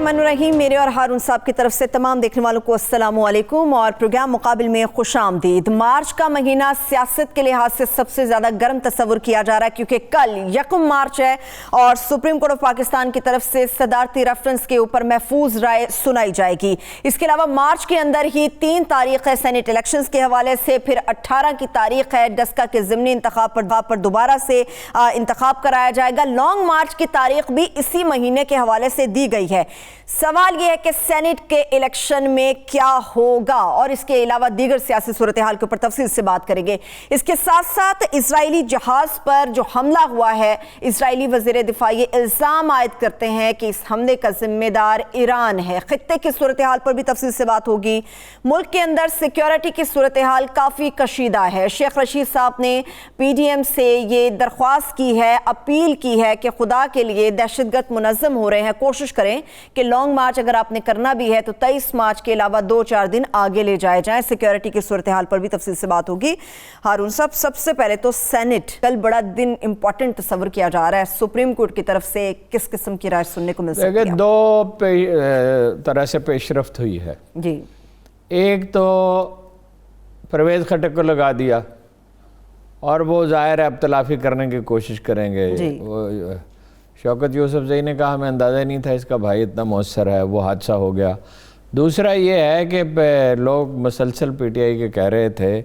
الرحمن الرحیم. میرے اور ہارون صاحب کی طرف سے تمام دیکھنے والوں کو السلام علیکم اور پروگرام مقابل میں خوش آمدید. مارچ کا مہینہ سیاست کے لحاظ سے سب سے زیادہ گرم تصور کیا جا رہا ہے کیونکہ کل 1 مارچ ہے اور سپریم کورٹ آف پاکستان کی طرف سے صدارتی ریفرنس کے اوپر محفوظ رائے سنائی جائے گی. اس کے علاوہ مارچ کے اندر ہی 3 تاریخ ہے سینٹ الیکشنز کے حوالے سے, پھر 18 کی تاریخ ہے ڈسکا کے ضمنی انتخاب پر دوبارہ سے انتخاب کرایا جائے گا. لانگ مارچ کی تاریخ بھی اسی مہینے کے حوالے سے دی گئی ہے. سوال یہ ہے کہ سینٹ کے الیکشن میں کیا ہوگا اور اس کے علاوہ دیگر سیاسی صورتحال کے اوپر تفصیل سے بات کریں گے. اس کے ساتھ ساتھ اسرائیلی جہاز پر جو حملہ ہوا ہے, اسرائیلی وزیر دفاع یہ الزام عائد کرتے ہیں کہ اس حملے کا ذمہ دار ایران ہے. خطے کی صورتحال پر بھی تفصیل سے بات ہوگی. ملک کے اندر سیکیورٹی کی صورتحال کافی کشیدہ ہے. شیخ رشید صاحب نے پی ڈی ایم سے یہ درخواست کی ہے, اپیل کی ہے کہ خدا کے لیے دہشت گرد منظم ہو رہے ہیں, کوشش کریں کہ لانگ مارچ اگر آپ نے کرنا بھی ہے تو 23 مارچ کے علاوہ 2-4 دن آگے لے جائے جائیں. سیکیورٹی کی صورتحال پر بھی تفصیل سے بات ہوگی. ہارون صاحب, سب سے پہلے تو سینٹ کل بڑا دن امپورٹنٹ تصور کیا جا رہا ہے, سپریم کورٹ کی طرف سے کس قسم کی رائے سننے کو مل سکتی ہے؟ 2 طرح سے پیش رفت ہوئی ہے جی. ایک تو پرویز خٹک کو لگا دیا اور وہ ظاہر ہے اب تلافی کرنے کی کوشش کریں گے. شوکت یوسف زئی نے کہا ہمیں اندازہ نہیں تھا اس کا بھائی اتنا مؤثر ہے, وہ حادثہ ہو گیا. دوسرا یہ ہے کہ لوگ مسلسل پی ٹی آئی کے کہہ رہے تھے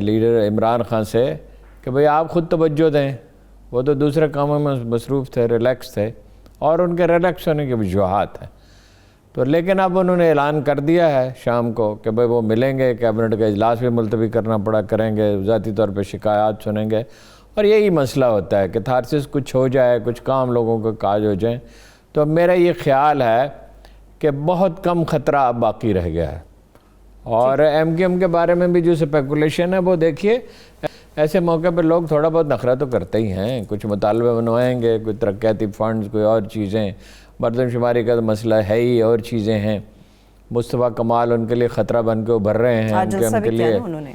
لیڈر عمران خان سے کہ بھئی آپ خود توجہ دیں, وہ تو دوسرے کاموں میں مصروف تھے, ریلیکس تھے, اور ان کے ریلیکس ہونے کی وجوہات ہیں. تو لیکن اب انہوں نے اعلان کر دیا ہے شام کو کہ بھئی وہ ملیں گے, کیبنٹ کا اجلاس بھی ملتوی کرنا پڑا کریں گے, ذاتی طور پہ شکایات سنیں گے. اور یہی مسئلہ ہوتا ہے کہ تھارسس کچھ ہو جائے, کچھ کام لوگوں کا کاج ہو جائیں. تو میرا یہ خیال ہے کہ بہت کم خطرہ اب باقی رہ گیا ہے. اور ایم کیو ایم کے بارے میں بھی جو سپیکولیشن ہے وہ دیکھیے, ایسے موقع پہ لوگ تھوڑا بہت نخرہ تو کرتے ہی ہیں, کچھ مطالبے بنوائیں گے, کوئی ترقیاتی فنڈز, کوئی اور چیزیں, مردم شماری کا تو مسئلہ ہے ہی, اور چیزیں ہیں. مصطفیٰ کمال ان کے لیے خطرہ بن کے ابھر رہے ہیں. ایم کیو ایم کے لیے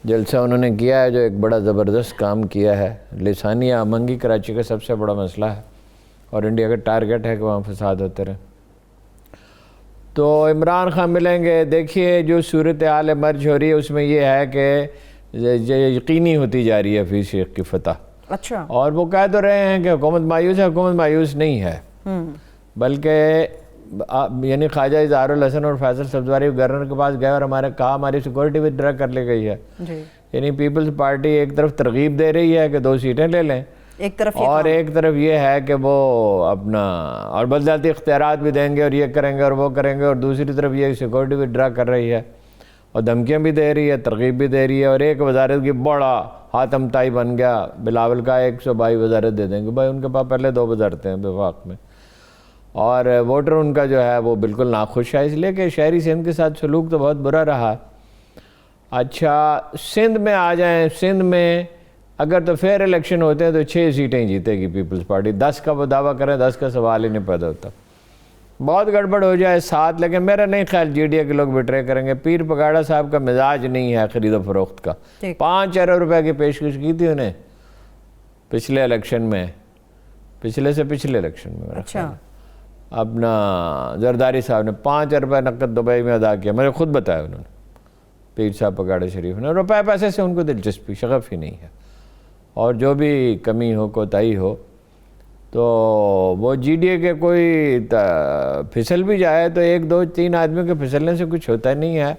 جلسہ انہوں نے کیا ہے جو ایک بڑا زبردست کام کیا ہے. لسانیہ امنگی کراچی کا سب سے بڑا مسئلہ ہے اور انڈیا کا ٹارگٹ ہے کہ وہاں فساد ہوتے رہے. تو عمران خان ملیں گے. دیکھیے جو صورتحال مرج ہو رہی ہے اس میں یہ ہے کہ یقینی ہوتی جا رہی ہے حفیظ شیخ کی فتح. اچھا. اور وہ کہہ تو رہے ہیں کہ حکومت مایوس ہے, حکومت مایوس نہیں ہے, بلکہ یعنی خواجہ اظہار الحسن اور فیصل سبزواری گورنر کے پاس گئے اور کہا ہماری سیکورٹی ودرا کر لی گئی ہے. یعنی پیپلز پارٹی ایک طرف ترغیب دے رہی ہے کہ 2 سیٹیں لے لیں, اور ایک طرف یہ ہے کہ وہ اپنا اور بلدیاتی اختیارات بھی دیں گے اور یہ کریں گے اور وہ کریں گے, اور دوسری طرف یہ سیکورٹی ودرا کر رہی ہے اور دھمکیاں بھی دے رہی ہے, ترغیب بھی دے رہی ہے. اور ایک وزارت کی بڑا حاتم طائی بن گیا بلاول کا, 122 وزارت دے دیں گے. بھائی ان کے پاس پہلے 2 وزارتیں ہیں وفاق میں, اور ووٹر ان کا جو ہے وہ بالکل ناخوش ہے, اس لیے کہ شہری سندھ کے ساتھ سلوک تو بہت برا رہا. اچھا سندھ میں آ جائیں, سندھ میں اگر تو فیئر الیکشن ہوتے ہیں تو 6 سیٹیں جیتے گی پیپلز پارٹی. 10 کا وہ دعویٰ کریں, 10 کا سوال ہی نہیں پیدا ہوتا. بہت گڑبڑ ہو جائے 7, لیکن میرا نہیں خیال جی ڈی اے کے لوگ بٹرے کریں گے. پیر پگاڑا صاحب کا مزاج نہیں ہے خرید و فروخت کا. 5 ارب روپے کی پیشکش کی تھی انہیں پچھلے الیکشن میں, پچھلے سے پچھلے الیکشن میں. اچھا. اپنا زرداری صاحب نے 5 ارب نقد دبئی میں ادا کیا, مجھے خود بتایا انہوں نے, پیر صاحب پگاڑا شریف نے. روپے پیسے سے ان کو دلچسپی شغف ہی نہیں ہے, اور جو بھی کمی ہو کوتاہی ہو تو وہ جی ڈی اے کے کوئی پھسل بھی جائے تو 1 2 3 آدمیوں کے پھسلنے سے کچھ ہوتا نہیں ہے.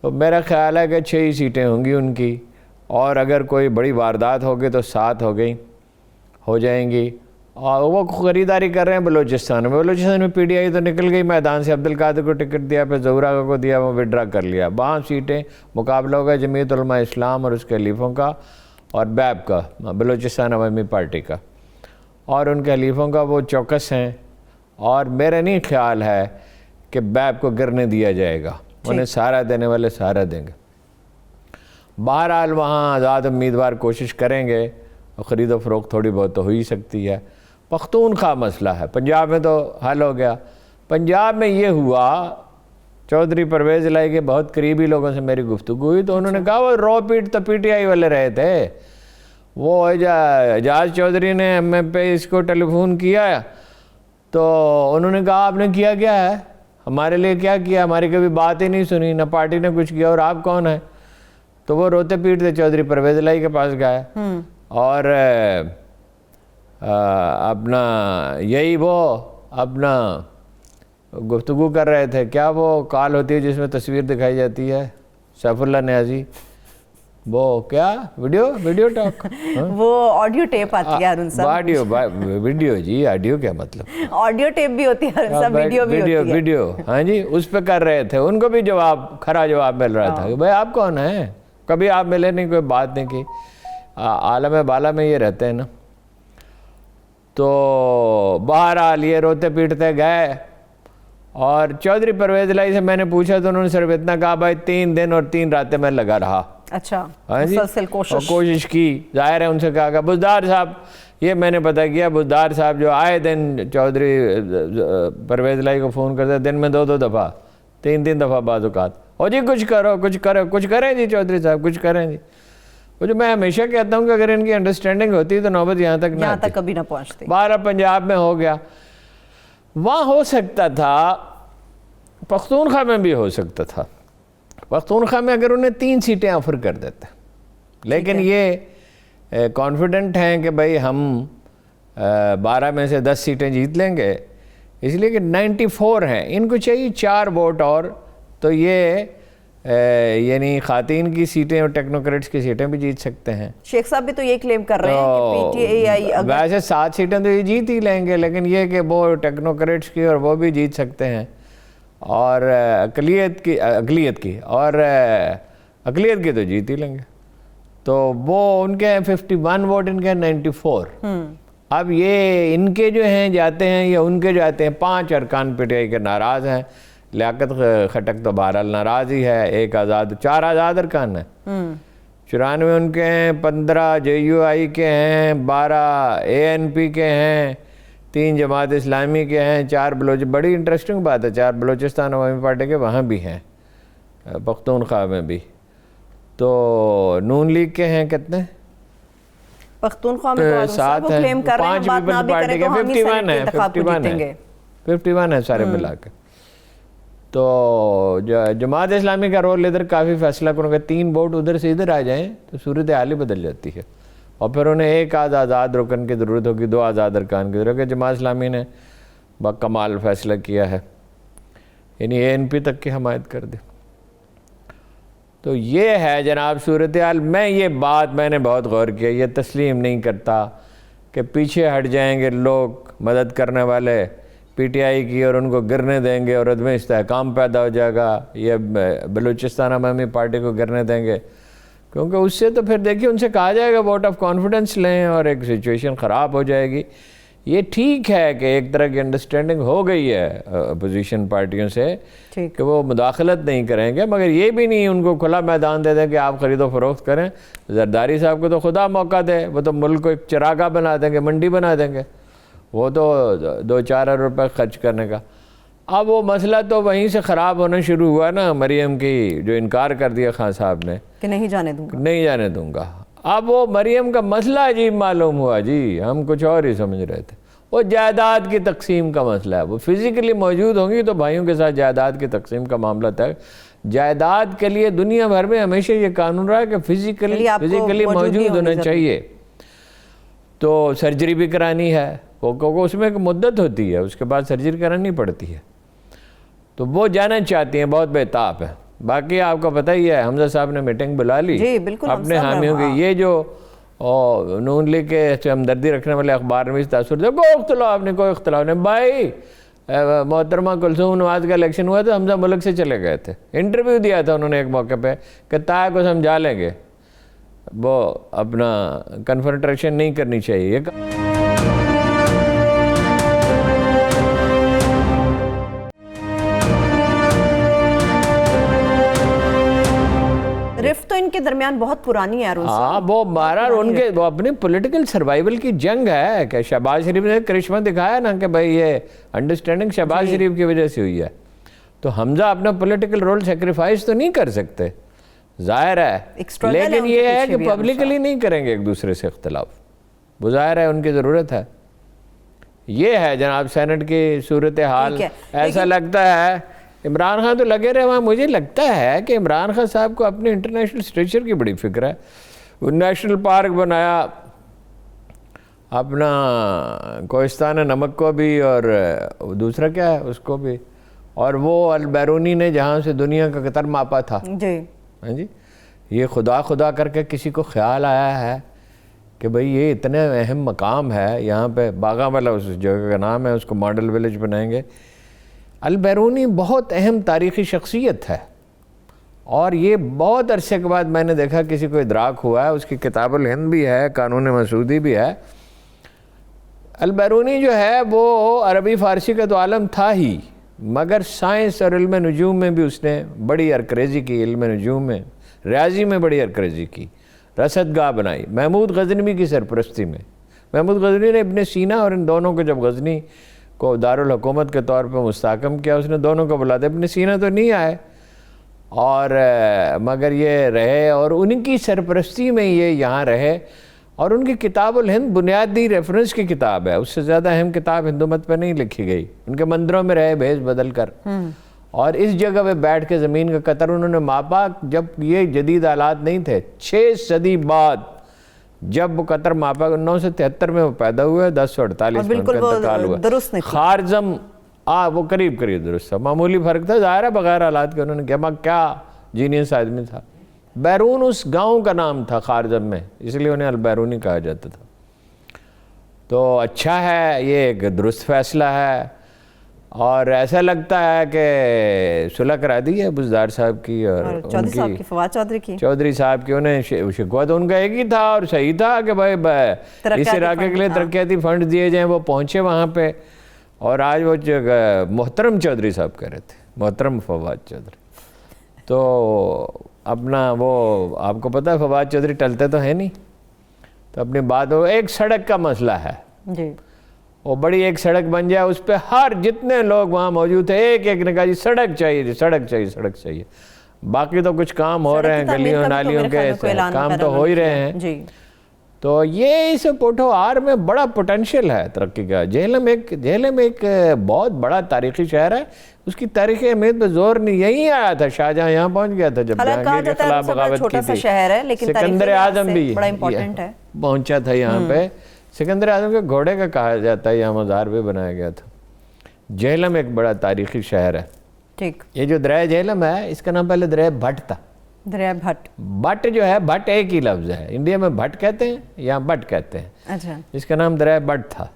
تو میرا خیال ہے کہ 6 ہی سیٹیں ہوں گی ان کی, اور اگر کوئی بڑی واردات ہوگی تو 7 ہو جائیں گی. اور وہ خریداری کر رہے ہیں بلوچستان میں. بلوچستان میں پی ڈی آئی تو نکل گئی میدان سے, عبدالقادر کو ٹکٹ دیا, پھر زہرا کو دیا, وہ وڈرا کر لیا. 5 سیٹیں مقابلہ ہوگا جمعیت علماء اسلام اور اس کے حلیفوں کا, اور بیب کا, بلوچستان عوامی پارٹی کا, اور ان کے حلیفوں کا وہ چوکس ہیں. اور میرا نہیں خیال ہے کہ بیب کو گرنے دیا جائے گا, انہیں سہارا دینے والے سہارا دیں گے. بہرحال وہاں آزاد امیدوار کوشش کریں گے, خرید و فروخت تھوڑی بہت تو ہو ہی سکتی ہے. پختونخوا مسئلہ ہے, پنجاب میں تو حل ہو گیا. پنجاب میں یہ ہوا, چودھری پرویز الہی کے بہت قریبی لوگوں سے میری گفتگو ہوئی تو انہوں نے کہا وہ رو پیٹ تو پی ٹی آئی والے رہے تھے. وہ اعجاز چودھری نے ایم اے پہ اس کو ٹیلی فون کیا تو انہوں نے کہا آپ نے کیا کیا ہے، ہمارے لیے کیا کیا، ہماری کبھی بات ہی نہیں سنی، نہ پارٹی نے کچھ کیا، اور آپ کون ہیں؟ تو وہ روتے پیٹتے چودھری پرویز الہی کے پاس گئے اور اپنا یہی وہ اپنا گفتگو کر رہے تھے. کیا وہ کال ہوتی ہے جس میں تصویر دکھائی جاتی ہے، سیف اللہ نیازی، وہ کیا ویڈیو ٹاک، وہ آڈیو ٹیپ آتی ہے ارون صاحب. ویڈیو جی، آڈیو کیا مطلب، آڈیو ٹیپ بھی ہوتی ہے ارون صاحب، ویڈیو بھی ہوتی ہے. ویڈیو ہاں جی، اس پہ کر رہے تھے. ان کو بھی کھرا جواب مل رہا تھا کہ بھائی آپ کون ہیں، کبھی آپ ملے نہیں، کوئی بات نہیں کی. عالم بالا میں یہ رہتے ہیں نا. تو بہرحال یہ روتے پیٹتے گئے اور چودھری پرویز الہی سے میں نے پوچھا تو انہوں نے صرف اتنا کہا بھائی 3 دن اور 3 راتیں میں لگا رہا. اچھا، ہاں جی، مسلسل کوشش کی. ظاہر ہے ان سے کہا کہ بزدار صاحب، یہ میں نے پتہ کیا بزدار صاحب جو آئے دن چودھری پرویز الہی کو فون کرتے دن میں 2 دفعہ 3 دفعہ بعض اوقات، اور جی کچھ کرو کچھ کریں جی چودھری صاحب کچھ کریں جی. وہ جو میں ہمیشہ کہتا ہوں کہ اگر ان کی انڈرسٹینڈنگ ہوتی تو نوبت یہاں تک کبھی نہ پہنچتی. 12 پنجاب میں ہو گیا، وہاں ہو سکتا تھا، پختونخوا میں بھی ہو سکتا تھا. پختونخوا میں اگر انہیں 3 سیٹیں آفر کر دیتے، لیکن یہ کانفیڈنٹ ہیں کہ بھائی ہم 12 میں سے 10 سیٹیں جیت لیں گے، اس لیے کہ 94 ہیں، ان کو چاہیے 4 ووٹ اور. تو یہ یعنی خواتین کی سیٹیں اور ٹیکنوکریٹس کی سیٹیں بھی جیت سکتے ہیں. شیخ صاحب بھی تو یہ کلیم کر رہے ہیں کہ پی ٹی آئی ویسے 7 سیٹیں تو یہ جیت ہی لیں گے، لیکن یہ کہ وہ ٹیکنوکریٹس کی اور وہ بھی جیت سکتے ہیں، اور اقلیت کی اور اقلیت کی تو جیت ہی لیں گے. تو وہ ان کے ہیں 51 ووٹ، ان کے ہیں 94. اب یہ ان کے جو ہیں جاتے ہیں یا ان کے جاتے ہیں. 5 ارکان پی ٹی آئی کے ناراض ہیں. لیاقت خٹک تو بہرحال ناراض ہی ہے. 4 آزاد ارکان ہیں. 94 ان کے ہیں، 15 جے یو آئی کے ہیں، 12 اے این پی کے ہیں، 3 جماعت اسلامی کے ہیں، 4 بڑی انٹرسٹنگ بات ہے 4 بلوچستان عوامی پارٹی کے وہاں بھی ہیں، پختونخوا میں بھی. تو نون لیگ کے ہیں کتنے؟ پختونخوا میں تو صاحب وہ کلیم کر رہے ہیں، بات نہ بھی کریں تو ہم ہی سینٹ کے انتخاب کو جیتیں گے. 51 ہے سارے ملا کے. تو جماعت اسلامی کا رول ادھر کافی فیصلہ کروں گا. 3 ووٹ ادھر سے ادھر آ جائیں تو صورتحال ہی بدل جاتی ہے، اور پھر انہیں 1 آزاد رکن کی ضرورت ہوگی، 2 آزاد ارکان کی ضرورت ہے. جماعت اسلامی نے کمال فیصلہ کیا ہے، یعنی اے این پی تک کی حمایت کر دی. تو یہ ہے جناب صورتحال. یہ بات میں نے بہت غور کیا، یہ تسلیم نہیں کرتا کہ پیچھے ہٹ جائیں گے لوگ مدد کرنے والے پی ٹی آئی کی اور ان کو گرنے دیں گے اور عدم استحکام پیدا ہو جائے گا، یا بلوچستان عوامی پارٹی کو گرنے دیں گے، کیونکہ اس سے تو پھر دیکھیے ان سے کہا جائے گا ووٹ آف کانفیڈنس لیں اور ایک سچویشن خراب ہو جائے گی. یہ ٹھیک ہے کہ ایک طرح کی انڈرسٹینڈنگ ہو گئی ہے اپوزیشن پارٹیوں سے کہ وہ مداخلت نہیں کریں گے، مگر یہ بھی نہیں ان کو کھلا میدان دے دیں کہ آپ خرید و فروخت کریں. زرداری صاحب کو تو خدا موقع دے، وہ تو ملک کو ایک چراغاہ بنا دیں گے، منڈی بنا دیں گے، وہ تو 2-4 ارب روپے خرچ کرنے کا. اب وہ مسئلہ تو وہیں سے خراب ہونا شروع ہوا نا، مریم کی جو انکار کر دیا خان صاحب نے کہ نہیں جانے دوں گا. اب وہ مریم کا مسئلہ عجیب معلوم ہوا جی، ہم کچھ اور ہی سمجھ رہے تھے. وہ جائیداد کی تقسیم کا مسئلہ ہے. وہ فزیکلی موجود ہوں گی تو بھائیوں کے ساتھ جائیداد کی تقسیم کا معاملہ تھا. جائیداد کے لیے دنیا بھر میں ہمیشہ یہ قانون رہا ہے کہ فزیکلی موجود ہونا چاہیے. تو سرجری بھی کرانی ہے، اس میں ایک مدت ہوتی ہے، اس کے بعد سرجری کرانی پڑتی ہے. تو وہ جانا چاہتی ہیں، بہت بےتاب ہے. باقی آپ کو پتہ ہی ہے حمزہ صاحب نے میٹنگ بلا لی اپنے حامیوں کی. یہ جو نون لیگ کے ہمدردی رکھنے والے اخبار میں تاثر دے کوئی اختلاف نہیں. بھائی محترمہ کلثوم نواز کا الیکشن ہوا تو حمزہ ملک سے چلے گئے تھے. انٹرویو دیا تھا انہوں نے ایک موقع پہ کہ طاہا کو سمجھا لیں گے، وہ اپنا کنفرنٹریشن نہیں کرنی چاہیے. رفت تو ان کے درمیان بہت پرانی ہے. ہاں، وہ ان کے وہ اپنی پولیٹیکل سروائیول کی جنگ ہے کہ شہباز شریف نے کرشمہ دکھایا نا کہ بھائی یہ انڈرسٹینڈنگ شہباز شریف کی وجہ سے ہوئی ہے. تو حمزہ اپنا پولیٹیکل رول سیکریفائز تو نہیں کر سکتے، ظاہر ہے، لیکن یہ ہے کہ پبلکلی نہیں کریں گے ایک دوسرے سے اختلاف. وہ ظاہر ہے ان کی ضرورت ہے. یہ ہے جناب سینٹ کی صورتحال. ایسا لگتا ہے عمران خان تو لگے رہے وہاں. مجھے لگتا ہے کہ عمران خان صاحب کو اپنے انٹرنیشنل اسٹریچر کی بڑی فکر ہے. وہ نیشنل پارک بنایا اپنا کوہستان نمک کو بھی اور دوسرا کیا ہے اس کو بھی, اور وہ البیرونی نے جہاں سے دنیا کا قطر ماپا تھا. ہاں جی, یہ خدا کر کے کسی کو خیال آیا ہے کہ بھئی یہ اتنا اہم مقام ہے یہاں پہ, باغا والا اس جگہ کا نام ہے, اس کو ماڈل ویلیج بنائیں گے. البیرونی بہت اہم تاریخی شخصیت ہے, اور یہ بہت عرصے کے بعد میں نے دیکھا کسی کو ادراک ہوا ہے. اس کی کتاب الہند بھی ہے, قانون مسعودی بھی ہے. البیرونی جو ہے وہ عربی فارسی کا تو عالم تھا ہی, مگر سائنس اور علم نجوم میں بھی اس نے بڑی ارکریزی کی. علم نجوم میں, ریاضی میں بڑی ارکریزی کی. رصدگاہ بنائی محمود غزنوی کی سرپرستی میں. محمود غزنوی نے ابن سینا اور ان دونوں کو جب غزنی کو دارالحکومت کے طور پہ مستحکم کیا, اس نے دونوں کو بلا دیا. ابن سینا تو نہیں آئے, اور مگر یہ رہے, اور ان کی سرپرستی میں یہ یہاں رہے. اور ان کی کتاب الہند بنیادی ریفرنس کی کتاب ہے, اس سے زیادہ اہم کتاب ہندو مت پہ نہیں لکھی گئی. ان کے مندروں میں رہے بھیس بدل کر, اور اس جگہ پہ بیٹھ کے زمین کا قطر انہوں نے ماپا جب یہ جدید آلات نہیں تھے. 6 صدی بعد جب وہ قطر ماپا, 973 میں وہ پیدا ہوئے, 1048 میں ان کا انتقال ہوا. خارزم وہ قریب درست تھا, معمولی فرق تھا ظاہر ہے, بغیر آلات کے انہوں نے کیا. کیا جینیس آدمی تھا. بیرون اس گاؤں کا نام تھا خارزم میں, اس لیے انہیں البیرونی کہا جاتا تھا. تو اچھا ہے, یہ ایک درست فیصلہ ہے. اور ایسا لگتا ہے کہ صلح کرا دی ہے بزدار صاحب کی اور چودھری صاحب کی, فواد چودھری صاحب کی. انہیں شکوہ تو ان کا ایک ہی تھا اور صحیح تھا کہ بھائی اس علاقے کے لیے ترقیاتی فنڈ دیے جائیں. وہ پہنچے وہاں پہ, اور آج وہ محترم چودھری صاحب کہہ رہے تھے, محترم فواد چودھری. تو اپنا وہ آپ کو پتہ ہے فواد چودھری ٹلتے تو ہیں نہیں, تو اپنی بات ہو. ایک سڑک کا مسئلہ ہے جی, وہ بڑی ایک سڑک بن جائے, اس پہ ہر جتنے لوگ وہاں موجود تھے ایک نے کہا جی سڑک چاہیے, سڑک چاہیے. باقی تو کچھ کام ہو رہے ہیں, گلیوں نالیوں کے کام تو ہو ہی رہے ہیں. تو یہ اس پوٹھوہار میں بڑا پوٹینشیل ہے ترقی کا. جہلم ایک بہت بڑا تاریخی شہر ہے. اس کی تاریخی اہمیت پہ زور نہیں, یہی آیا تھا شاہجہاں, یہاں پہنچ گیا تھا جب جہانگیر کے خلاف بغاوت کی تھی. سکندر اعظم بھی پہنچا تھا یہاں پہ. سکندر اعظم کے گھوڑے کا کہا جاتا ہے, یہاں مزار بھی بنایا گیا تھا. جہلم ایک بڑا تاریخی شہر ہے. ٹھیک, یہ جو دریا جہلم ہے اس کا نام پہلے دریا بھٹ تھا. دریا بھٹ جو ہے, بھٹ ایک ہی لفظ ہے, انڈیا میں بھٹ کہتے ہیں, یہاں بٹ کہتے ہیں. اچھا, اس کا نام دریا بھٹ تھا.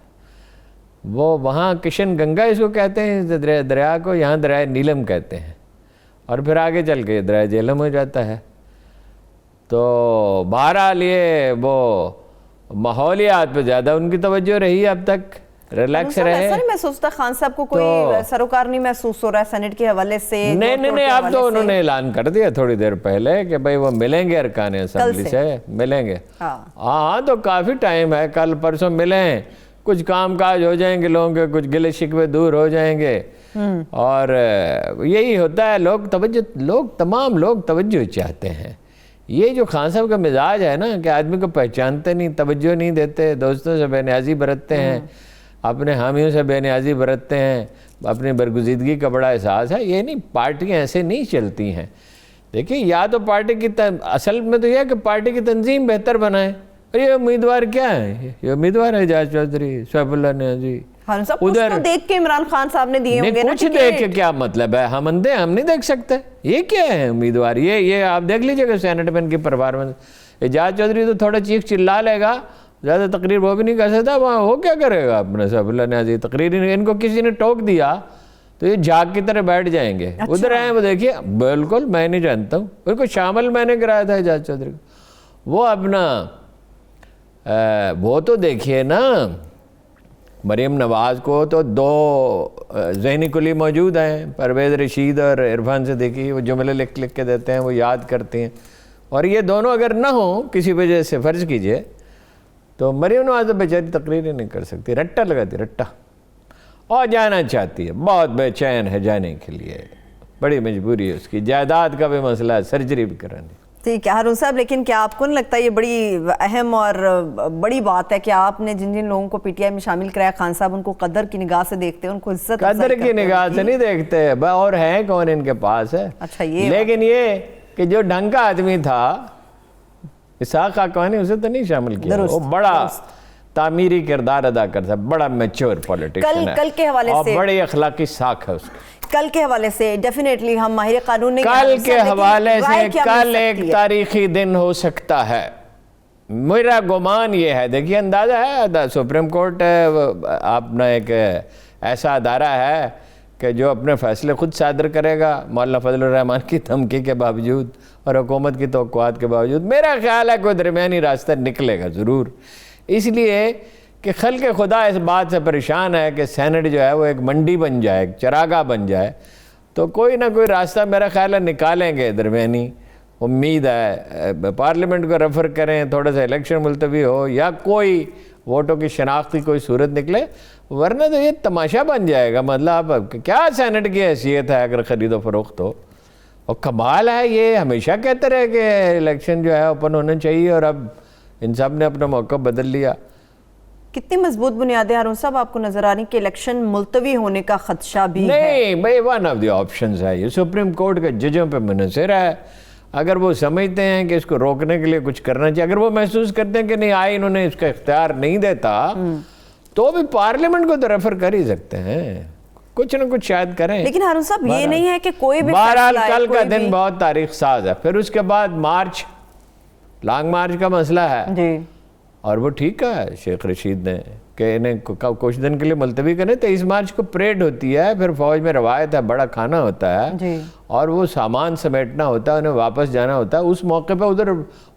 وہ وہاں کشن گنگا اس کو کہتے ہیں دریا کو, یہاں دریا نیلم کہتے ہیں, اور پھر آگے چل کے دریا جہلم ہو جاتا ہے. تو بہرحال یہ وہ ماحولیات پہ زیادہ ان کی توجہ رہی اب تک, ریلیکس رہے. ایسا نہیں محسوس ہوتا خان صاحب کو کوئی سروکار نہیں محسوس ہو رہا ہے سینٹ کے حوالے سے؟ نہیں, اب تو انہوں نے اعلان کر دیا تھوڑی دیر پہلے کہ بھئی وہ ملیں گے ارکان اسمبلی سے, ملیں گے. ہاں تو کافی ٹائم ہے, کل پرسوں ملیں, کچھ کام کاج ہو جائیں گے لوگوں کے, کچھ گلے شکوے دور ہو جائیں گے. اور یہی ہوتا ہے, تمام لوگ توجہ چاہتے ہیں. یہ جو خان صاحب کا مزاج ہے نا کہ آدمی کو پہچانتے نہیں, توجہ نہیں دیتے, دوستوں سے بے نیازی برتتے ہیں, اپنے حامیوں سے بے نیازی برتتے ہیں, اپنی برگزیدگی کا بڑا احساس ہے. یہ نہیں, پارٹیاں ایسے نہیں چلتی ہیں. دیکھیں, یا تو پارٹی کی اصل میں تو یہ ہے کہ پارٹی کی تنظیم بہتر بنائے. اور یہ امیدوار کیا ہے؟ یہ امیدوار ہے اعجاز چودھری, سیف اللہ نیازی. ادھر دیکھ کے عمران خان صاحب نے دیے ہوں گے نا. کچھ دیکھ کے کیا مطلب ہے, ہم اندھے, ہم نہیں دیکھ سکتے. یہ کیا ہے امیدوار؟ یہ آپ دیکھ لیجئے کہ سینٹ میں ان کی پرفارمنس. اعجاز چودھری تو تھوڑا چیخ چلا لے گا, زیادہ تقریر وہ بھی نہیں کر سکتا, وہاں وہ کیا کرے گا اپنے سیف اللہ نیازی. تقریر ان کو کسی نے ٹوک دیا تو یہ جھاگ کی طرح بیٹھ جائیں گے. ادھر آئے وہ دیکھیے, بالکل میں نہیں جانتا ہوں, ان کو شامل میں نے کرایا تھا اعجاز چودھری کو. وہ اپنا وہ تو دیکھیے نا, مریم نواز کو تو 2 ذہنی کلی موجود ہیں, پرویز رشید اور عرفان صدیقی. وہ جملے لکھ کے دیتے ہیں, وہ یاد کرتے ہیں. اور یہ دونوں اگر نہ ہوں کسی وجہ سے, فرض کیجئے, تو مریم نواز تو بیچاری تقریر ہی نہیں کر سکتی, رٹا لگاتی, رٹا. اور جانا چاہتی ہے, بہت بے چین ہے جانے کے لیے, بڑی مجبوری ہے اس کی, جائیداد کا بھی مسئلہ ہے, سرجری بھی کرانی. ٹھیک ہے ہارون صاحب، لیکن کیا آپ کو نہیں لگتا یہ بڑی اہم اور بڑی بات ہے کہ آپ نے جن جن لوگوں کو پی ٹی آئی میں شامل کرایا، خان صاحب ان کو قدر کی نگاہ سے دیکھتے ہیں، ان کو عزت قدر کی نگاہ سے نہیں دیکھتے، اور ہیں کون ان کے پاس ہے. اچھا یہ لیکن یہ کہ جو ڈھنگ کا آدمی تھا اسحاق خاقانی، اسے تو نہیں شامل کیا. وہ بڑا تعمیری کردار ادا کرتا ہے، بڑا میچور پولیٹیشین ہے، کل کے حوالے اور سے بڑی اخلاقی ساکھ ہے اس کی. کل کے حوالے سے ڈیفینیٹلی ہم ماہر قانون نہیں، کل کے حوالے سے کل ایک تاریخی دن ہو سکتا ہے. میرا گمان یہ ہے، دیکھیے اندازہ ہے سپریم کورٹ اپنا ایک ایسا ادارہ ہے کہ جو اپنے فیصلے خود صادر کرے گا مولانا فضل الرحمان کی دھمکی کے باوجود اور حکومت کی توقعات کے باوجود. میرا خیال ہے کوئی درمیانی راستہ نکلے گا ضرور، اس لیے کہ خلق خدا اس بات سے پریشان ہے کہ سینٹ جو ہے وہ ایک منڈی بن جائے، ایک چراگاہ بن جائے. تو کوئی نہ کوئی راستہ میرا خیال ہے نکالیں گے درمیانی. امید ہے پارلیمنٹ کو ریفر کریں، تھوڑا سا الیکشن ملتوی ہو یا کوئی ووٹوں کی شناخت کی کوئی صورت نکلے، ورنہ تو یہ تماشا بن جائے گا. مطلب کیا سینٹ کی حیثیت ہے اگر خرید و فروخت ہو. اور کمال ہے، یہ ہمیشہ کہتے رہے کہ الیکشن جو ہے اوپن ہونا چاہیے، اور اب ان سب نے اپنا موقع بدل لیا. کتنی مضبوط بنیادیں ہارون صاحب آپ کو نظر آ رہی کہ الیکشن ملتوی ہونے کا خدشہ بھی ہے؟ نہیں بھائی، ون آف دی آپشنز ہے. یہ سپریم کورٹ کے ججوں پہ منحصر ہے. اگر وہ سمجھتے ہیں کہ اس کو روکنے کے لیے کچھ کرنا چاہیے، اگر وہ محسوس کرتے ہیں کہ نہیں آئین انہوں نے اس کا اختیار نہیں دیتا، تو بھی پارلیمنٹ کو تو ریفر کر ہی سکتے ہیں، کچھ نہ کچھ شاید کریں. لیکن ہارون صاحب یہ نہیں ہے کہ کوئی بھی بہرحال کل کا دن بہت تاریخ ساز ہے. پھر اس کے بعد مارچ، لانگ مارچ کا مسئلہ ہے جی، اور وہ ٹھیک ہے شیخ رشید نے کہ انہیں کچھ دن کے لیے ملتوی کریں. 23 مارچ کو پریڈ ہوتی ہے، پھر فوج میں روایت ہے، بڑا کھانا ہوتا ہے اور وہ سامان سمیٹنا ہوتا ہے، انہیں واپس جانا ہوتا ہے. اس موقع پہ ادھر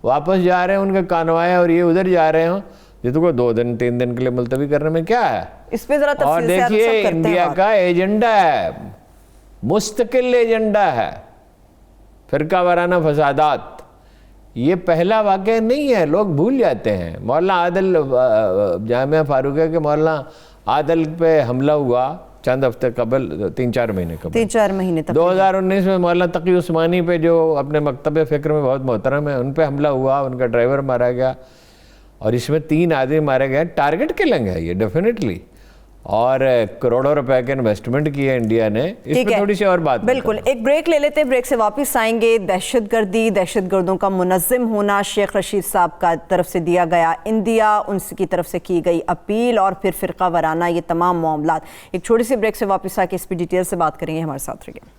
واپس جا رہے ہیں ان کے کانوائے اور یہ ادھر جا رہے ہوں، یہ تو کوئی 2 دن 3 دن کے لیے ملتوی کرنے میں کیا ہے. اس پہ ذرا اور تفصیل سے دیکھیے انڈیا کا ایجنڈا ہے، مستقل ایجنڈا ہے، فرقہ وارانہ فسادات. یہ پہلا واقعہ نہیں ہے، لوگ بھول جاتے ہیں. مولانا عادل، جامعہ فاروقیہ کے مولانا عادل پہ حملہ ہوا چند ہفتے قبل، 3-4 مہینے قبل، 3-4 مہینے تک. 2019 میں مولانا تقی عثمانی پہ جو اپنے مکتب فکر میں بہت محترم ہے، ان پہ حملہ ہوا، ان کا ڈرائیور مارا گیا، اور اس میں 3 آدمی مارے گئے. ٹارگٹ کلنگ ہے یہ ڈیفینیٹلی، اور کروڑوں روپے کے انویسٹمنٹ کی ہے انڈیا نے. اس پہ تھوڑی سی اور بات بالکل. ایک بریک لے لیتے ہیں، بریک سے واپس آئیں گے. دہشت گردی، دہشت گردوں کا منظم ہونا، شیخ رشید صاحب کا طرف سے دیا گیا انڈیا، ان کی طرف سے کی گئی اپیل، اور پھر فرقہ وارانہ، یہ تمام معاملات. ایک چھوٹی سی بریک سے واپس آ کے اس پہ ڈیٹیل سے بات کریں گے. ہمارے ساتھ رہیے.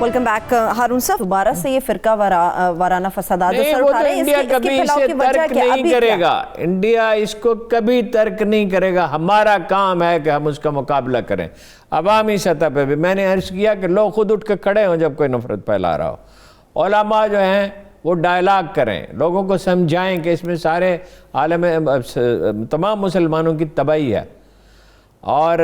Welcome back. ہارون صاحب، دوبارہ سے یہ فرقہ وارانہ فسادات جو سر اٹھا رہے ہیں، انڈیا کبھی اسے ترک نہیں کرے گا. انڈیا اس کو کبھی ترک نہیں کرے گا. ہمارا کام ہے کہ ہم اس کا مقابلہ کریں عوامی سطح پہ بھی. میں نے عرض کیا کہ لوگ خود اٹھ کے کھڑے ہوں جب کوئی نفرت پھیلا رہا ہو. علماء جو ہیں وہ ڈائلاگ کریں، لوگوں کو سمجھائیں کہ اس میں سارے عالم، تمام مسلمانوں کی تباہی ہے، اور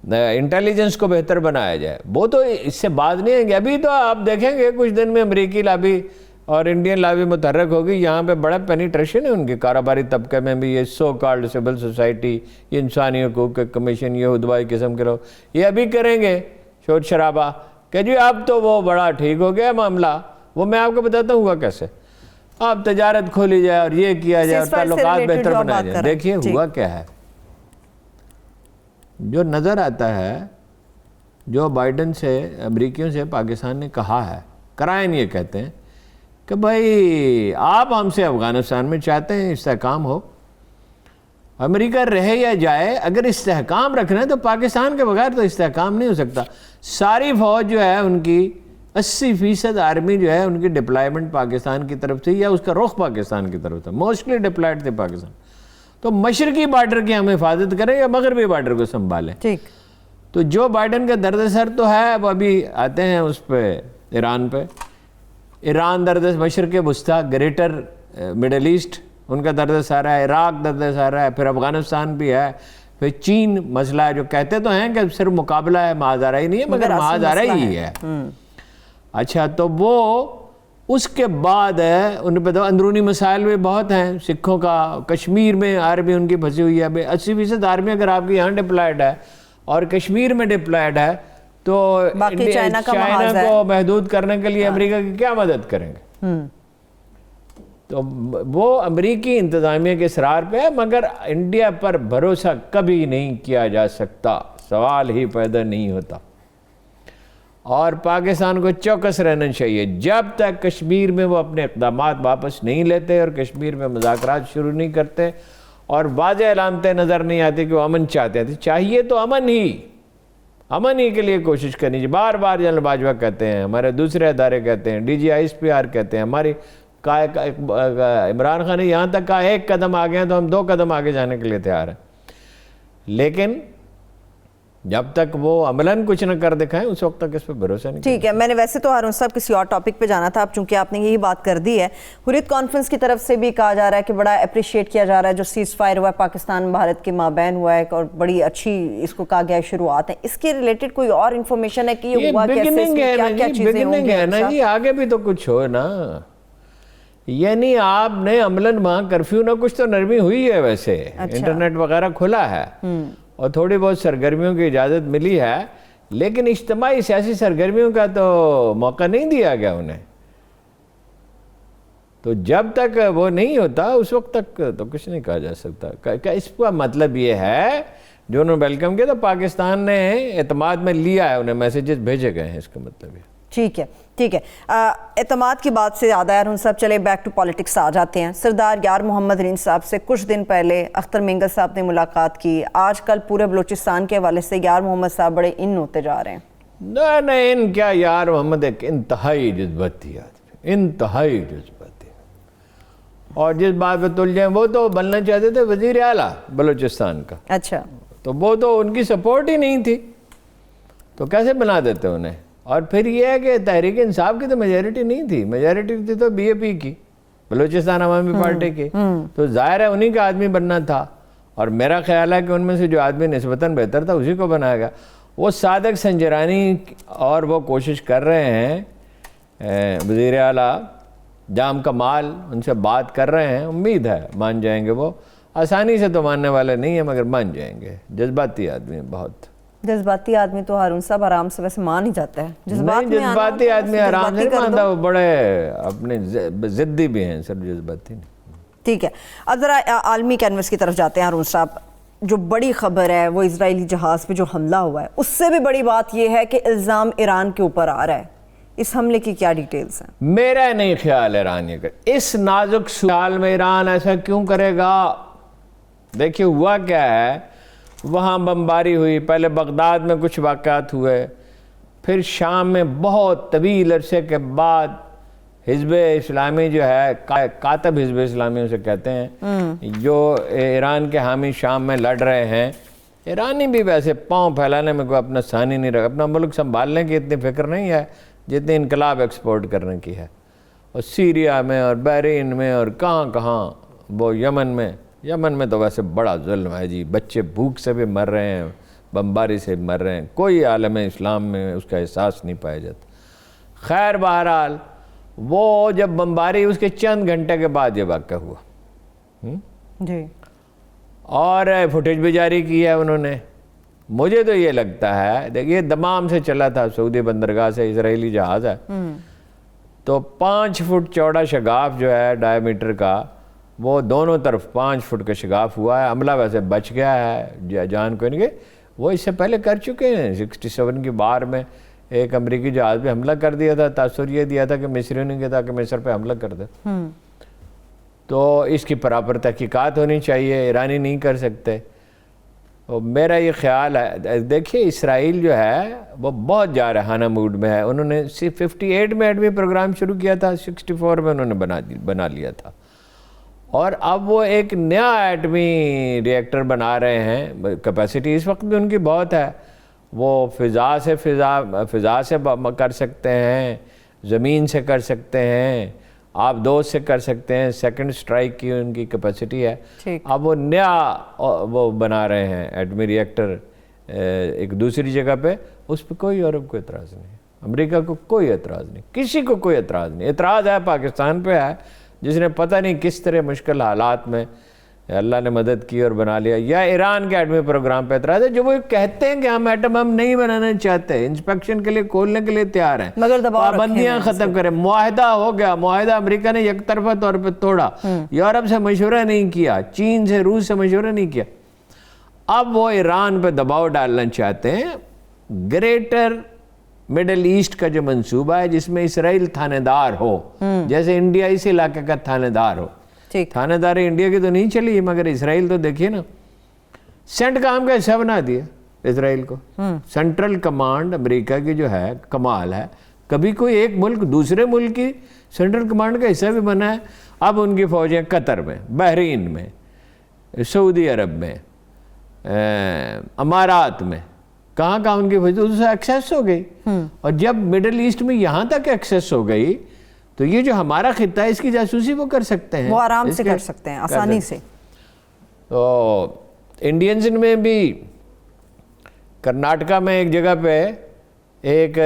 انٹیلیجنس کو بہتر بنایا جائے. وہ تو اس سے بات نہیں ہے. ابھی تو آپ دیکھیں گے کچھ دن میں امریکی لابی اور انڈین لابی متحرک ہوگی. یہاں پہ بڑا پینیٹریشن ہے ان کی کاروباری طبقے میں بھی. یہ سو کالڈ سول سوسائٹی، یہ انسانی حقوق کے کمیشن، یہ ہدوائی قسم کے لوگ یہ ابھی کریں گے شور شرابہ کہ جی اب تو وہ بڑا ٹھیک ہو گیا معاملہ. وہ میں آپ کو بتاتا ہوں ہوا کیسے. اب تجارت کھولی جائے اور یہ کیا جائے اور تعلقات بہتر بنائے جائے. دیکھیے ہوا کیا ہے. جو نظر آتا ہے، جو بائیڈن سے، امریکیوں سے پاکستان نے کہا ہے، کرائن یہ کہتے ہیں کہ بھائی آپ ہم سے افغانستان میں چاہتے ہیں استحکام ہو، امریکہ رہے یا جائے، اگر استحکام رکھنا ہے تو پاکستان کے بغیر تو استحکام نہیں ہو سکتا. ساری فوج جو ہے ان کی 80% آرمی جو ہے ان کی ڈپلائمنٹ پاکستان کی طرف سے، یا اس کا رخ پاکستان کی طرف سے، موسٹلی ڈپلائڈ تھے پاکستان. تو مشرقی بارڈر کی ہم حفاظت کریں یا مغربی بارڈر کو سنبھالیں. ٹھیک. تو جو بائیڈن کا درد سر تو ہے، وہ ابھی آتے ہیں اس پہ ایران پہ. ایران درد، مشرق وسطیٰ، گریٹر مڈل ایسٹ ان کا درد سارا ہے، عراق درد سارا ہے، پھر افغانستان بھی ہے، پھر چین مسئلہ ہے، جو کہتے تو ہیں کہ صرف مقابلہ ہے، محاذ آرائی نہیں ہے، مگر محاذ آرائی ہی ہے۔ اچھا، تو وہ اس کے بعد ہے ان پہ تو اندرونی مسائل بھی بہت ہیں سکھوں کا، کشمیر میں آرمی ان کی پھنسی ہوئی ہے، 80% آرمی اگر آپ کی یہاں ڈپلائڈ ہے اور کشمیر میں ڈپلائڈ ہے تو چائنا کو محدود کرنے کے لیے امریکہ کی کیا مدد کریں گے؟ تو وہ امریکی انتظامیہ کے اصرار پہ ہے، مگر انڈیا پر بھروسہ کبھی نہیں کیا جا سکتا، سوال ہی پیدا نہیں ہوتا۔ اور پاکستان کو چوکس رہنا چاہیے، جب تک کشمیر میں وہ اپنے اقدامات واپس نہیں لیتے اور کشمیر میں مذاکرات شروع نہیں کرتے اور واضح علامتیں نظر نہیں آتی کہ وہ امن چاہتے ہیں، چاہیے تو امن ہی کے لیے کوشش کرنی چاہیے۔ بار بار جنرل باجوہ کہتے ہیں، ہمارے دوسرے ادارے کہتے ہیں، DGISPR کہتے ہیں، ہماری عمران خان نے یہاں تک کہا ایک قدم آگے ہیں تو ہم 2 قدم آگے جانے کے لیے تیار ہیں، لیکن جب تک وہ عملاً کچھ نہ کر دکھائیں اس وقت تک اس پہ بھروسہ نہیں۔ ٹھیک ہے، میں نے ویسے تو ہارون صاحب کسی اور ٹاپک پہ جانا تھا، اب چونکہ آپ نے یہی بات کر دی ہے، حریت کانفرنس کی طرف سے بھی کہا جا رہا ہے کہ بڑا اپریشیٹ کیا جا رہا ہے جو سیز فائر ہوا ہے پاکستان بھارت کے مابین ہوا ہے، اور بڑی اچھی اس کو کہا گیا ہے شروعات ہے، اس کے ریلیٹڈ کوئی اور انفارمیشن ہے کہ یہ ہوا کیسے، اس میں کیا کیا چیزیں ہوں گی؟ نا جی آگے بھی تو کچھ ہو نا، یعنی آپ نے عملاً وہاں کرفیو نہ کچھ تو نرمی ہوئی ہے، ویسے انٹرنیٹ وغیرہ کھلا ہے اور تھوڑی بہت سرگرمیوں کی اجازت ملی ہے، لیکن اجتماعی سیاسی سرگرمیوں کا تو موقع نہیں دیا گیا انہیں۔ تو جب تک وہ نہیں ہوتا اس وقت تک تو کچھ نہیں کہا جا سکتا۔ اس کا مطلب یہ ہے جو انہوں نے ویلکم کیا تو پاکستان نے اعتماد میں لیا ہے، انہیں میسیجز بھیجے گئے ہیں، اس کا مطلب یہ۔ ٹھیک ہے ٹھیک ہے، اعتماد کی بات سے یاد آیا، ہم سب چلے بیک ٹو پالیٹکس آ جاتے ہیں۔ سردار یار محمد رین صاحب سے کچھ دن پہلے اختر مینگل صاحب نے ملاقات کی، آج کل پورے بلوچستان کے حوالے سے یار محمد صاحب بڑے ان ہوتے جا رہے ہیں۔ نہیں ان کیا، یار محمد ایک انتہائی جذباتی آدمی، انتہائی جذباتی، اور جس بات پہ تل جائیں وہ تو بننا چاہتے تھے وزیر اعلیٰ بلوچستان کا۔ اچھا، تو وہ تو ان کی سپورٹ ہی نہیں تھی، تو کیسے بنا دیتے انہیں؟ اور پھر یہ ہے کہ تحریک انصاف کی تو میجورٹی نہیں تھی، میجورٹی تھی تو BAP کی، بلوچستان عوامی پارٹی کی، تو ظاہر ہے انہی کا آدمی بننا تھا، اور میرا خیال ہے کہ ان میں سے جو آدمی نسبتاً بہتر تھا اسی کو بنایا گیا۔ وہ صادق سنجرانی اور وہ کوشش کر رہے ہیں، وزیر اعلیٰ جام کمال ان سے بات کر رہے ہیں، امید ہے مان جائیں گے، وہ آسانی سے تو ماننے والے نہیں ہیں مگر مان جائیں گے، جذباتی آدمی ہیں بہت۔ جذباتی آدمی تو ہارون صاحب آرام سے ویسے مان ہی جاتا ہے، جذباتی آدمی آرام سے نہیں مانتا، وہ بڑے اپنے ضدی بھی ہیں، صرف جذباتی نہیں۔ ٹھیک ہے، اب ذرا عالمی کینوس کی طرف جاتے ہیں ہارون صاحب۔ جو بڑی خبر ہے وہ اسرائیلی جہاز پہ جو حملہ ہوا ہے، اس سے بھی بڑی بات یہ ہے کہ الزام ایران کے اوپر آ رہا ہے، اس حملے کی کیا ڈیٹیلز ہیں؟ میرا نہیں خیال ایران یہ کر، اس نازک سوال میں ایران ایسا کیوں کرے گا؟ دیکھیے ہوا کیا ہے، وہاں بمباری ہوئی، پہلے بغداد میں کچھ واقعات ہوئے، پھر شام میں بہت طویل عرصے کے بعد حزب اسلامی جو ہے، کاتب حزب اسلامی اسے کہتے ہیں، جو ایران کے حامی شام میں لڑ رہے ہیں، ایرانی بھی ویسے پاؤں پھیلانے میں کوئی اپنا ثانی نہیں رکھا، اپنا ملک سنبھالنے کی اتنی فکر نہیں ہے جتنی انقلاب ایکسپورٹ کرنے کی ہے، اور سیریا میں اور بحرین میں اور کہاں وہ یمن میں تو ویسے بڑا ظلم ہے جی، بچے بھوک سے بھی مر رہے ہیں، بمباری سے بھی مر رہے ہیں، کوئی عالم اسلام میں اس کا احساس نہیں پایا جاتا۔ خیر بہرحال وہ جب بمباری اس کے چند گھنٹے کے بعد یہ واقعہ ہوا جی، اور فوٹیج بھی جاری کی ہے انہوں نے۔ مجھے تو یہ لگتا ہے، دیکھیے دمام سے چلا تھا، سعودی بندرگاہ سے اسرائیلی جہاز ہے، تو 5 فٹ چوڑا شگاف جو ہے ڈائی میٹر کا، وہ دونوں طرف 5 فٹ کا شگاف ہوا ہے۔ عملہ ویسے بچ گیا ہے، جان کو نہیں، وہ اس سے پہلے کر چکے ہیں، 67 کی بار میں ایک امریکی جہاز پہ حملہ کر دیا تھا، تاثر یہ دیا تھا کہ مصریوں نے کہا تھا کہ مصر پہ حملہ کر دے، تو اس کی پراپر تحقیقات ہونی چاہیے، ایرانی نہیں کر سکتے۔ میرا یہ خیال ہے، دیکھیے اسرائیل جو ہے وہ بہت جارحانہ موڈ میں ہے، انہوں نے 58 میں ایٹمی پروگرام شروع کیا تھا، 64 میں انہوں نے بنا لیا تھا، اور اب وہ ایک نیا ایٹمی ری ایکٹر بنا رہے ہیں، کیپیسٹی اس وقت بھی ان کی بہت ہے، وہ فضا سے کر سکتے ہیں، زمین سے کر سکتے ہیں، آپ 2 سے کر سکتے ہیں, سیکنڈ سٹرائک کی ان کی کیپیسٹی ہے. اب وہ نیا وہ بنا رہے ہیں ایٹمی ری ایکٹر ایک دوسری جگہ پہ, اس پہ کوئی یورپ کو اعتراض نہیں, امریکہ کو کوئی اعتراض نہیں, کسی کو کوئی اعتراض نہیں. اعتراض ہے پاکستان پہ ہے جس نے پتہ نہیں کس طرح مشکل حالات میں اللہ نے مدد کی اور بنا لیا, یا ایران کے ایٹمی پروگرام پہ اعتراض ہے جو وہ کہتے ہیں کہ ہم ایٹم ہم نہیں بنانا چاہتے, انسپیکشن کے لیے کھولنے کے لیے تیار ہیں, مگر پابندیاں ختم کریں. معاہدہ ہو گیا, معاہدہ امریکہ نے یک طرفہ طور پہ توڑا, یورپ سے مشورہ نہیں کیا, چین سے روس سے مشورہ نہیں کیا. اب وہ ایران پہ دباؤ ڈالنا چاہتے ہیں. گریٹر مڈل ایسٹ کا جو منصوبہ ہے جس میں اسرائیل تھانے دار ہو, جیسے انڈیا اس علاقے کا تھانے دار ہو. تھانے داری انڈیا کی تو نہیں چلی, مگر اسرائیل تو دیکھیے نا, سینٹ کام کا حصہ بنا دیا اسرائیل کو. سینٹرل کمانڈ امریکہ کی جو ہے کمال ہے, کبھی کوئی ایک ملک دوسرے ملک کی سینٹرل کمانڈ کا حصہ بھی بنا ہے. اب ان کی فوجیں قطر میں, بحرین میں, سعودی عرب میں, امارات میں, کہاں کہاں ان کی فوجیں اس سے ایکسیس ہو گئی. اور جب مڈل ایسٹ میں یہاں تک ایکسیس ہو گئی تو یہ جو ہمارا خطہ ہے اس کی جاسوسی وہ کر سکتے ہیں, وہ آرام سے کر سکتے ہیں, آسانی سے. تو انڈینز میں بھی کرناٹکا میں ایک جگہ پہ ایک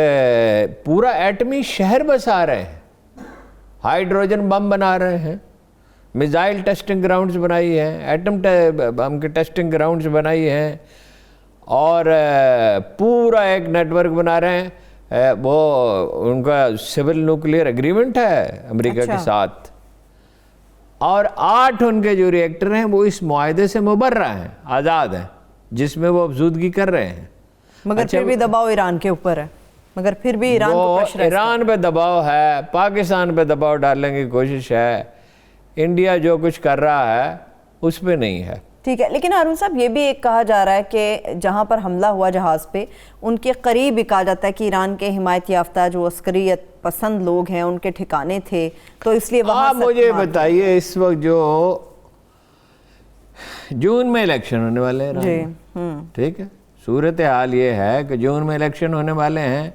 پورا ایٹمی شہر بسا رہے ہیں, ہائیڈروجن بم بنا رہے ہیں, میزائل ٹیسٹنگ گراؤنڈز بنائی ہیں, ایٹم بم کے ٹیسٹنگ گراؤنڈز بنائی ہیں, اور پورا ایک نیٹ ورک بنا رہے ہیں. وہ ان کا سول نیوکلیئر ایگریمنٹ ہے امریکہ کے ساتھ, اور 8 ان کے جو ری ایکٹر ہیں وہ اس معاہدے سے مبرہ ہیں, آزاد ہیں, جس میں وہ افزودگی کر رہے ہیں. مگر پھر بھی دباؤ ایران کے اوپر ہے, مگر پھر بھی ایران کو پریشر ہے. ایران پہ دباؤ ہے, پاکستان پہ دباؤ ڈالنے کی کوشش ہے, انڈیا جو کچھ کر رہا ہے اس پہ نہیں ہے. ٹھیک ہے, لیکن ہارون صاحب یہ بھی ایک کہا جا رہا ہے کہ جہاں پر حملہ ہوا جہاز پہ ان کے قریب ہی کہا جاتا ہے کہ ایران کے حمایت یافتہ جو عسکریت پسند لوگ ہیں ان کے ٹھکانے تھے, تو اس لیے وہاں مجھے بتائیے اس وقت جو جون میں الیکشن ہونے والے ہیں, ٹھیک ہے, صورتحال یہ ہے کہ جون میں الیکشن ہونے والے ہیں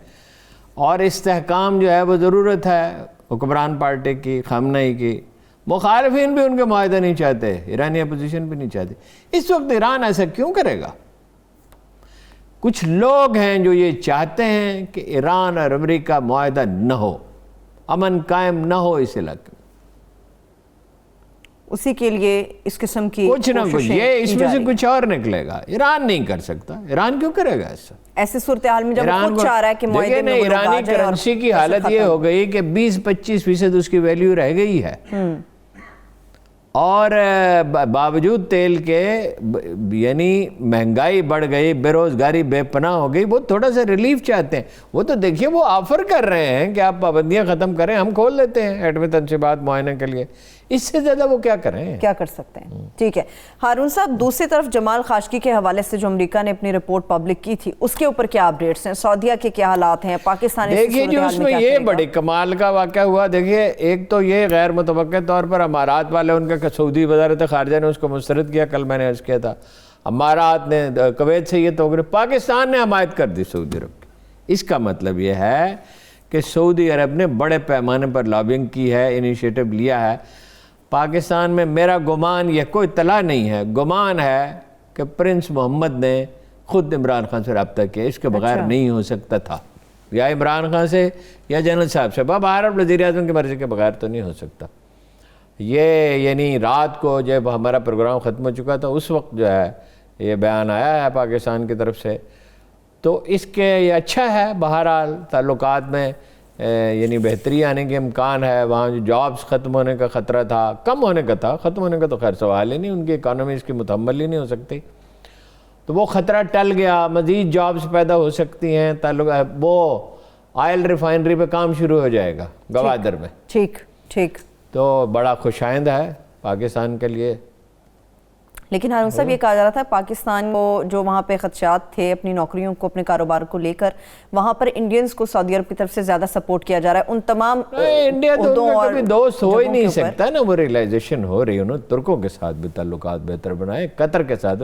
اور استحکام جو ہے وہ ضرورت ہے حکمران پارٹی کی, خامنہئی کی. مخالفین بھی ان کے معاہدہ نہیں چاہتے, ایرانی اپوزیشن بھی نہیں چاہتی. اس وقت ایران ایسا کیوں کرے گا؟ کچھ لوگ ہیں جو یہ چاہتے ہیں کہ ایران اور امریکہ معاہدہ نہ ہو, امن قائم نہ ہو اس علاقے میں. اسی کے لیے اس قسم کی کچھ نہ کچھ, یہ اس میں سے کچھ اور نکلے گا. ایران نہیں کر سکتا, ایران کیوں کرے گا ایسا؟ ایسے صورتحال میں جب خود چاہ رہا ہے کہ معاہدے میں ایرانی کرنسی کی حالت یہ ہو گئی کہ 20-25% اس کی ویلیو رہ گئی ہے, اور باوجود تیل کے یعنی مہنگائی بڑھ گئی, بے روزگاری بے پناہ ہو گئی. وہ تھوڑا سا ریلیف چاہتے ہیں. وہ تو دیکھیے وہ آفر کر رہے ہیں کہ آپ پابندیاں ختم کریں, ہم کھول دیتے ہیں ایٹمی تنصیبات معائنے کے لیے. اس سے زیادہ وہ کیا کریں, کیا کر سکتے ہیں. ٹھیک ہے ہارون صاحب, دوسری طرف جمال خاشقجی کے حوالے سے جو امریکہ نے اپنی رپورٹ پبلک کی تھی اس کے اوپر کیا اپڈیٹس ہیں؟ سعودیہ کے کیا حالات ہیں؟ پاکستان دیکھیے جو اس میں یہ بڑی کمال کا واقعہ ہوا, دیکھیے ایک تو یہ غیر متوقع طور پر امارات والے, ان کا سعودی وزارت خارجہ نے اس کو مسترد کیا. کل میں نے عرض کیا تھا, امارات نے کویت سے یہ تو پاکستان نے حمایت کر دی سعودی عرب کی. اس کا مطلب یہ ہے کہ سعودی عرب نے بڑے پیمانے پر لابنگ کی ہے, انیشیٹو لیا ہے. پاکستان میں میرا گمان, یہ کوئی اطلاع نہیں ہے, گمان ہے کہ پرنس محمد نے خود عمران خان سے رابطہ کیا. اس کے بغیر نہیں ہو سکتا تھا, یا عمران خان سے یا جنرل صاحب سے, باہر وزیر اعظم کی مرضی کے بغیر تو نہیں ہو سکتا. یہ یعنی رات کو جب ہمارا پروگرام ختم ہو چکا تھا اس وقت جو ہے یہ بیان آیا ہے پاکستان کی طرف سے. تو اس کے یہ اچھا ہے, بہرحال تعلقات میں یعنی بہتری آنے کے امکان ہے. وہاں جو جابز ختم ہونے کا خطرہ تھا, کم ہونے کا تھا, ختم ہونے کا تو خیر سوال ہی نہیں, ان کی اکانومی اس کی متحمل ہی نہیں ہو سکتی. تو وہ خطرہ ٹل گیا, مزید جابز پیدا ہو سکتی ہیں. وہ آئل ریفائنری پہ کام شروع ہو جائے گا گوادر میں. ٹھیک تو بڑا خوشائند ہے پاکستان کے لیے. لیکن ہارون صاحب یہ کہا جا رہا تھا پاکستان کو جو وہاں پہ خدشات تھے اپنی نوکریوں کو, اپنے کاروبار کو لے کر, وہاں پر انڈینز کو سعودی عرب کی طرف سے زیادہ سپورٹ کیا جا رہا ہے. ان تمام انڈیا تو ان کا کبھی دوست ہو ہی نہیں سکتا نا. وہ ریلائزیشن ہو رہی ہے, انہوں ترکوں کے ساتھ بھی تعلقات بہتر بنائے, قطر کے ساتھ.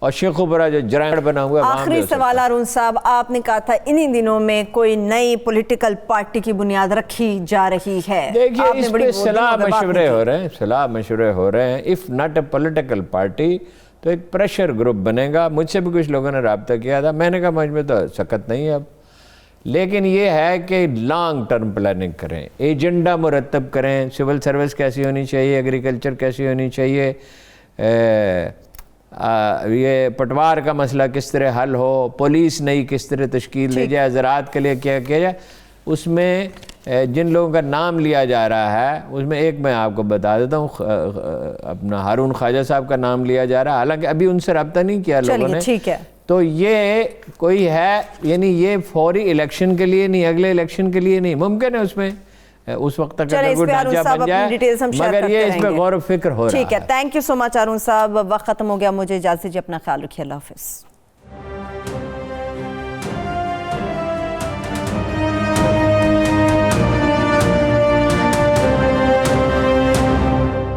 اور شیخ برا جو جرائم بنا ہوا ہے آخری سوال ہارون صاحب، آپ نے کہا تھا انہی دنوں میں کوئی نئی پولیٹیکل پارٹی کی بنیاد رکھی جا رہی ہے. دیکھیے اس پہ صلاح مشورے ہو رہے ہیں. If not a political party تو ایک پریشر گروپ بنے گا. مجھ سے بھی کچھ لوگوں نے رابطہ کیا تھا، میں نے کہا مجھ میں تو سکت نہیں ہے اب، لیکن یہ ہے کہ لانگ ٹرم پلاننگ کریں، ایجنڈا مرتب کریں. سول سروس کیسی ہونی چاہیے، ایگریکلچر کیسی ہونی چاہیے، یہ پٹوار کا مسئلہ کس طرح حل ہو، پولیس نئی کس طرح تشکیل دی جائے، زراعت کے لیے کیا کیا جائے. اس میں جن لوگوں کا نام لیا جا رہا ہے اس میں ایک میں آپ کو بتا دیتا ہوں، اپنا ہارون خواجہ صاحب کا نام لیا جا رہا ہے، حالانکہ ابھی ان سے رابطہ نہیں کیا لوگوں نے. ٹھیک ہے، تو یہ کوئی ہے، یعنی یہ فوری الیکشن کے لیے نہیں، اگلے الیکشن کے لیے نہیں، ممکن ہے اس میں اس وقت تک کوئی ڈھانچہ بن جائے، مگر یہ اس پہ غور و فکر ہو رہا ہے. ٹھیک ہے، تھینک یو سو مچ ہارون صاحب. وقت ختم ہو گیا، مجھے اجازت دیجیے، اپنا خیال رکھیے، اللہ حافظ.